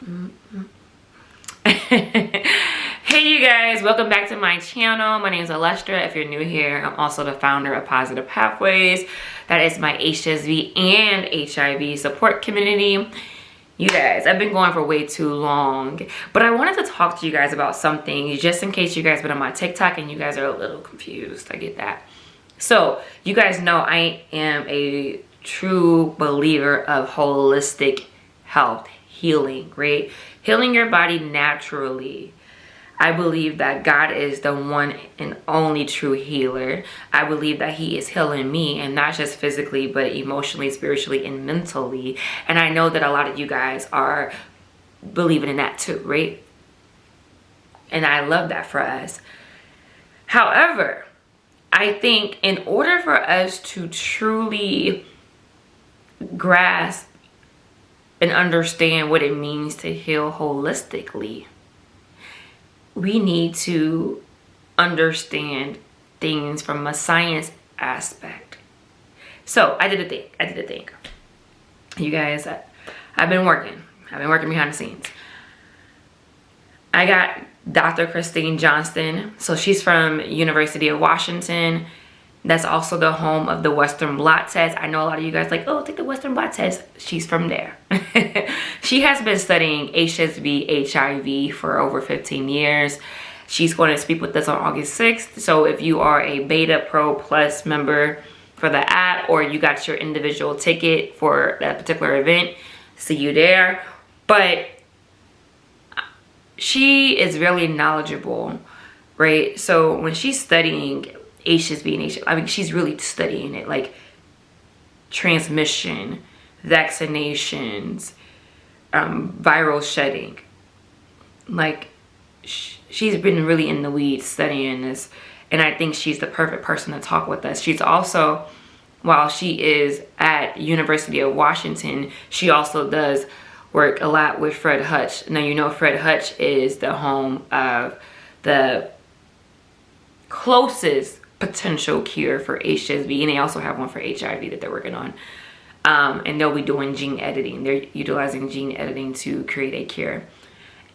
Hey you guys, welcome back to my channel. My name is Alestra. If you're new here, I'm also the founder of Positive Pathways. That is my HSV and HIV support community. You guys, I've been going for way too long, but I wanted to talk to you guys about something just in case you guys been on my TikTok and you guys are a little confused. I get that. So you guys know I am a true believer of holistic health, healing, right? Healing your body naturally. I believe that God is the one and only true healer. I believe that he is healing me, and not just physically, but emotionally, spiritually, and mentally. And I know that a lot of you guys are believing in that too, right? And I love that for us. However, I think in order for us to truly grasp and understand what it means to heal holistically, we need to understand things from a science aspect. So I did a thing. You guys, I've been working behind the scenes. I got Dr. Christine Johnston. So she's from University of Washington. That's also the home of the Western blot test. I know a lot of you guys like, oh, take the Western blot test. She's from there. She has been studying HSV, HIV for over 15 years. She's going to speak with us on August 6th. So if you are a Beta Pro Plus member for the app, or you got your individual ticket for that particular event, see you there. But she is really knowledgeable, right? So when she's studying HSV and HIV, I mean, she's really studying it, like transmission, vaccinations, viral shedding. Like, she's been really in the weeds studying this, and I think she's the perfect person to talk with us. She's also, while she is at University of Washington, she also does work a lot with Fred Hutch. Now, you know Fred Hutch is the home of the closest potential cure for HSV, and they also have one for HIV that they're working on. And they'll be doing gene editing. They're utilizing gene editing to create a cure.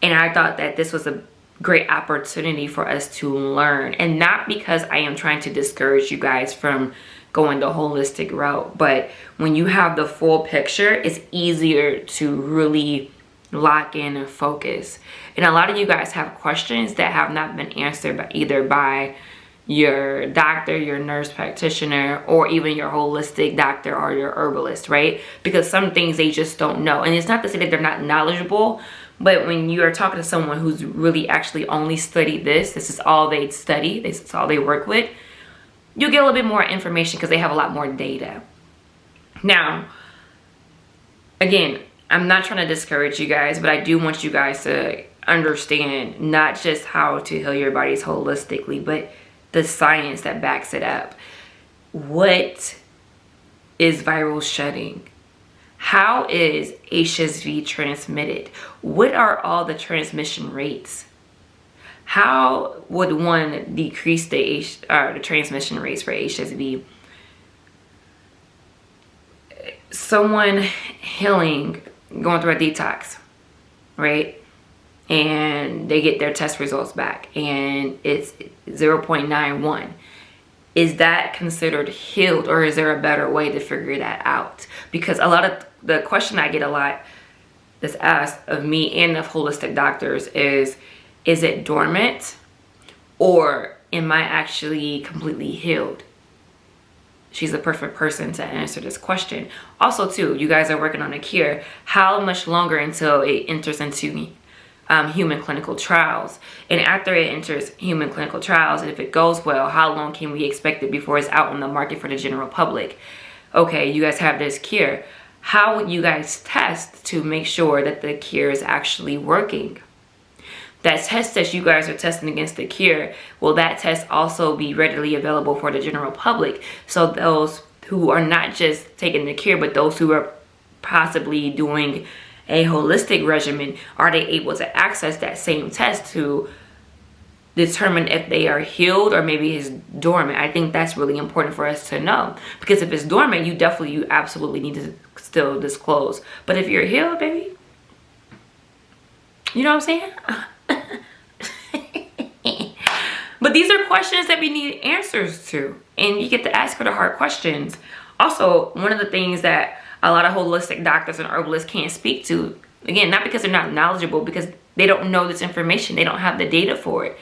And I thought that this was a great opportunity for us to learn. And not because I am trying to discourage you guys from going the holistic route, but when you have the full picture, it's easier to really lock in and focus. And a lot of you guys have questions that have not been answered by either by your doctor, your nurse practitioner, or even your holistic doctor or your herbalist, right? Because some things they just don't know. And it's not to say that they're not knowledgeable, but when you are talking to someone who's really actually only studied this is all they study, this is all they work with, you get a little bit more information because they have a lot more data. Now, again, I'm not trying to discourage you guys, but I do want you guys to understand not just how to heal your bodies holistically, but the science that backs it up. What is viral shedding? How is HSV transmitted? What are all the transmission rates? How would one decrease the transmission rates for HSV? Someone healing, going through a detox, right? And they get their test results back and it's 0.91. Is that considered healed, or is there a better way to figure that out? Because a lot of the question I get a lot that's asked of me and of holistic doctors is it dormant, or am I actually completely healed? She's the perfect person to answer this question. Also too, you guys are working on a cure. How much longer until it enters into human clinical trials? And after it enters human clinical trials, and if it goes well, how long can we expect it before it's out on the market for the general public? Okay, you guys have this cure. How would you guys test to make sure that the cure is actually working? That test that you guys are testing against the cure, will that test also be readily available for the general public? So those who are not just taking the cure, but those who are possibly doing a holistic regimen, are they able to access that same test to determine if they are healed or maybe it's dormant? I think that's really important for us to know, because if it's dormant, you absolutely need to still disclose. But if you're healed, baby, You know what I'm saying? But these are questions that we need answers to, and you get to ask her the hard questions. Also, one of the things that a lot of holistic doctors and herbalists can't speak to, again, not because they're not knowledgeable, because they don't know this information, they don't have the data for it.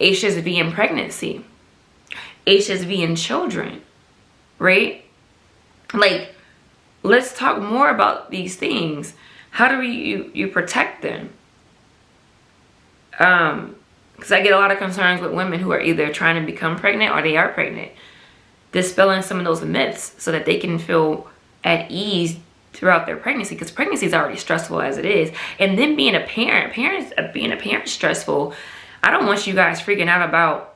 HSV in pregnancy, HSV in children, right? Like, let's talk more about these things. How do you protect them? Because I get a lot of concerns with women who are either trying to become pregnant or they are pregnant. Dispelling some of those myths so that they can feel at ease throughout their pregnancy, because pregnancy is already stressful as it is. And then being a parent, being a parent is stressful. I don't want you guys freaking out about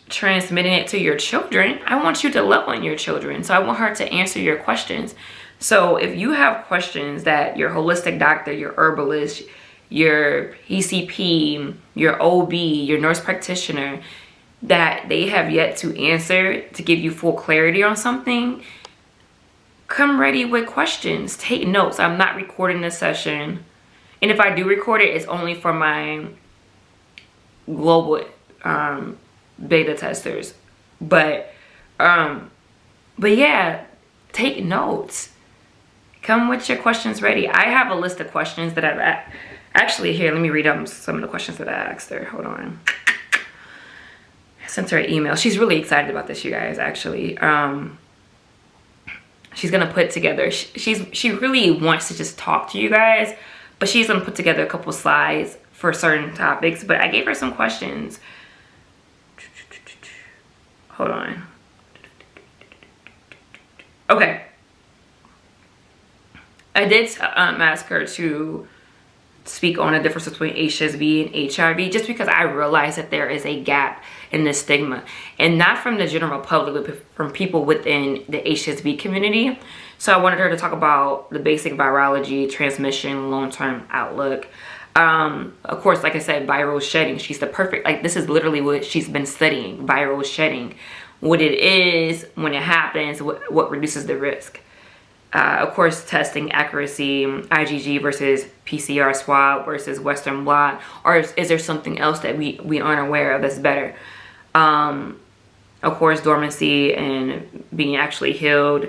transmitting it to your children. I want you to love on your children. So I want her to answer your questions. So if you have questions that your holistic doctor, your herbalist, your PCP, your OB, your nurse practitioner, that they have yet to answer to give you full clarity on something, come ready with questions. Take notes. I'm not recording this session. And if I do record it, it's only for my global beta testers. But yeah, take notes. Come with your questions ready. I have a list of questions that I've actually here. Let me read some of the questions that I asked her. Hold on. I sent her an email. She's really excited about this, you guys. Actually, she's gonna put together. She really wants to just talk to you guys, but she's gonna put together a couple slides for certain topics. But I gave her some questions. Hold on. Okay. I did ask her to speak on the difference between HSV and HIV, just because I realized that there is a gap in the stigma, and not from the general public, but from people within the HSV community. So I wanted her to talk about the basic virology, transmission, long-term outlook. Of course, like I said, viral shedding. She's the perfect, like, this is literally what she's been studying, viral shedding, what it is, when it happens, what reduces the risk. Of course, testing accuracy, IgG versus PCR swab versus Western blot, or is there something else that we aren't aware of that's better? Of course, dormancy and being actually healed.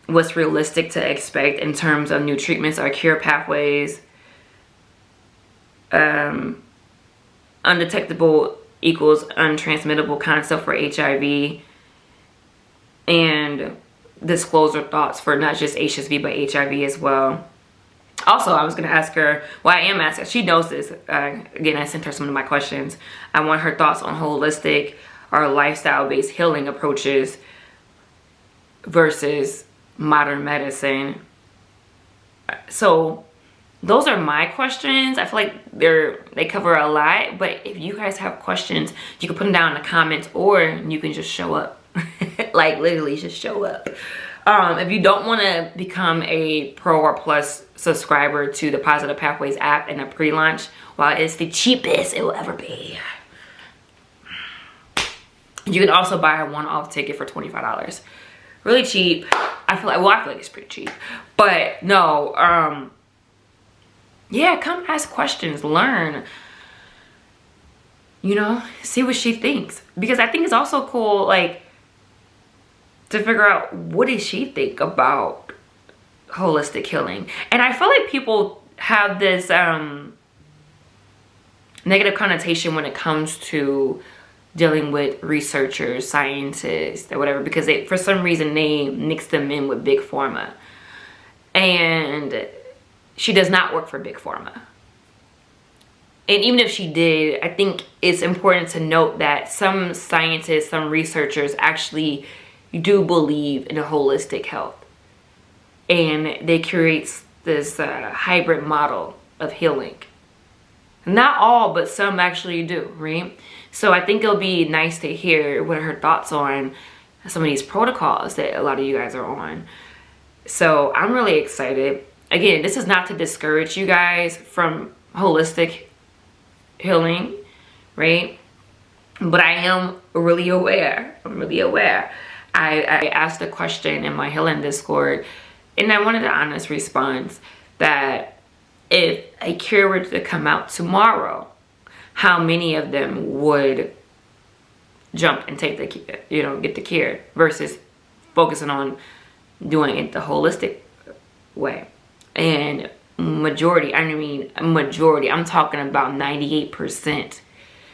What's realistic to expect in terms of new treatments or cure pathways. Undetectable equals untransmittable concept for HIV. And disclosure thoughts for not just HSV but HIV as well. Also, I was going to ask her, well, I am asking, she knows this. Again, I sent her some of my questions. I want her thoughts on holistic or lifestyle-based healing approaches versus modern medicine. So those are my questions. I feel like they cover a lot, but if you guys have questions, you can put them down in the comments, or you can just show up. Like, literally just show up. If you don't want to become a pro or plus subscriber to the Positive Pathways app and a pre-launch, while it's the cheapest it will ever be, you can also buy a one-off ticket for $25. Really cheap. I feel like it's pretty cheap. But no, yeah, come ask questions, learn. You know, see what she thinks. Because I think it's also cool, like, to figure out what does she think about holistic healing. And I feel like people have this negative connotation when it comes to dealing with researchers, scientists, or whatever, because for some reason they mix them in with Big Pharma. And she does not work for Big Pharma. And even if she did, I think it's important to note that some scientists, some researchers actually do believe in a holistic health, and they create this hybrid model of healing. Not all, but some actually do, right? So I think it'll be nice to hear what are her thoughts on some of these protocols that a lot of you guys are on. So I'm really excited. Again, this is not to discourage you guys from holistic healing, right? But I am really aware. I'm really aware. I asked a question in my healing Discord, And I wanted an honest response that if a cure were to come out tomorrow, how many of them would jump and take the, get the cure versus focusing on doing it the holistic way. And majority, I'm talking about 98%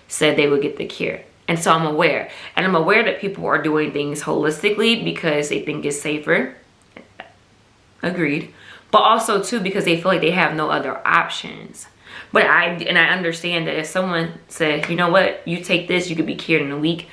said they would get the cure. And so I'm aware. And I'm aware that people are doing things holistically because they think it's safer. Agreed. But also too because they feel like they have no other options. But I understand that if someone says, you know what, you take this, you could be cured in a week,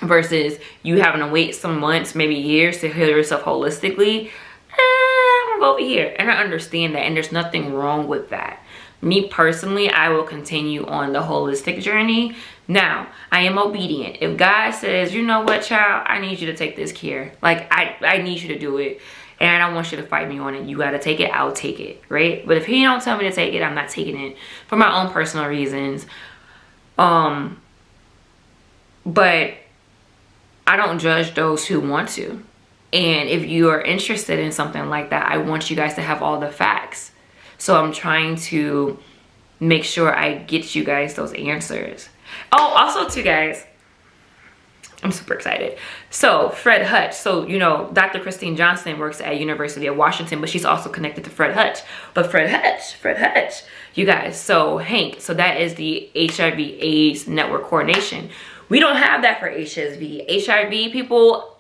versus you having to wait some months, maybe years to heal yourself holistically, I'm gonna go over here. And I understand that, and there's nothing wrong with that. Me personally, I will continue on the holistic journey. Now, I am obedient. If God says, you know what, child, I need you to take this cure. Like, I need you to do it. And I don't want you to fight me on it. You got to take it. I'll take it, right? But if he don't tell me to take it, I'm not taking it for my own personal reasons. But I don't judge those who want to. And if you are interested in something like that, I want you guys to have all the facts. So I'm trying to make sure I get you guys those answers. Oh, also too, guys, I'm super excited. So Fred Hutch, so Dr. Christine Johnston works at University of Washington, but she's also connected to Fred Hutch. But Fred Hutch, you guys, so Hank, so that is the HIV/AIDS network coordination. We don't have that for HIV people.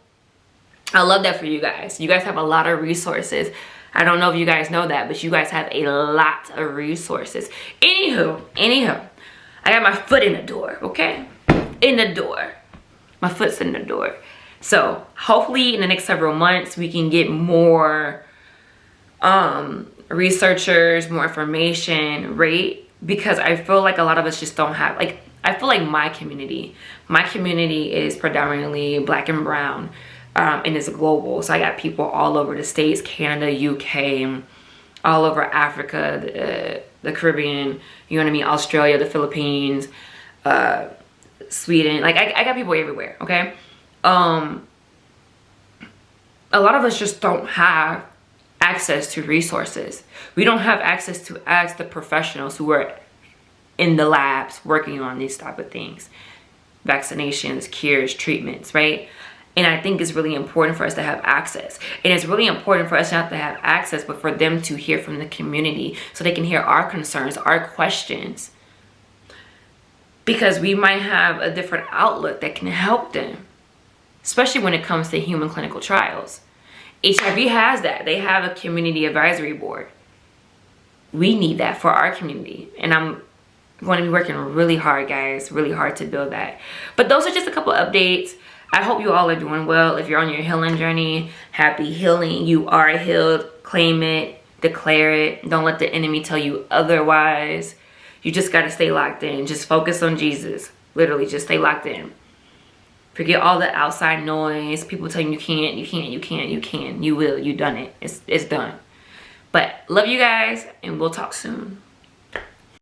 I love that for you guys. You guys have a lot of resources. I don't know if you guys know that, but you guys have a lot of resources. Anywho, I got my foot in the door, okay? In the door. My foot's in the door. So hopefully in the next several months, we can get more researchers, more information, right? Because I feel like a lot of us just don't have, like, I feel like my community is predominantly Black and brown, and it's global. So I got people all over the States, Canada, UK, all over Africa, the Caribbean, you know what I mean, Australia, the Philippines, Sweden. Like, I got people everywhere, okay? A lot of us just don't have access to resources. We don't have access to ask the professionals who are in the labs working on these type of things. Vaccinations, cures, treatments, right? And I think it's really important for us to have access. And it's really important for us not to have access, but for them to hear from the community so they can hear our concerns, our questions. Because we might have a different outlook that can help them, especially when it comes to human clinical trials. HIV has that. They have a community advisory board. We need that for our community. And I'm going to be working really hard, guys, really hard to build that. But those are just a couple updates. I hope you all are doing well. If you're on your healing journey, happy healing. You are healed. Claim it. Declare it. Don't let the enemy tell you otherwise. You just got to stay locked in. Just focus on Jesus. Literally, just stay locked in. Forget all the outside noise. People telling you can't, you can't, you can't, you can. You will. You done it. It's done. But love you guys, and we'll talk soon.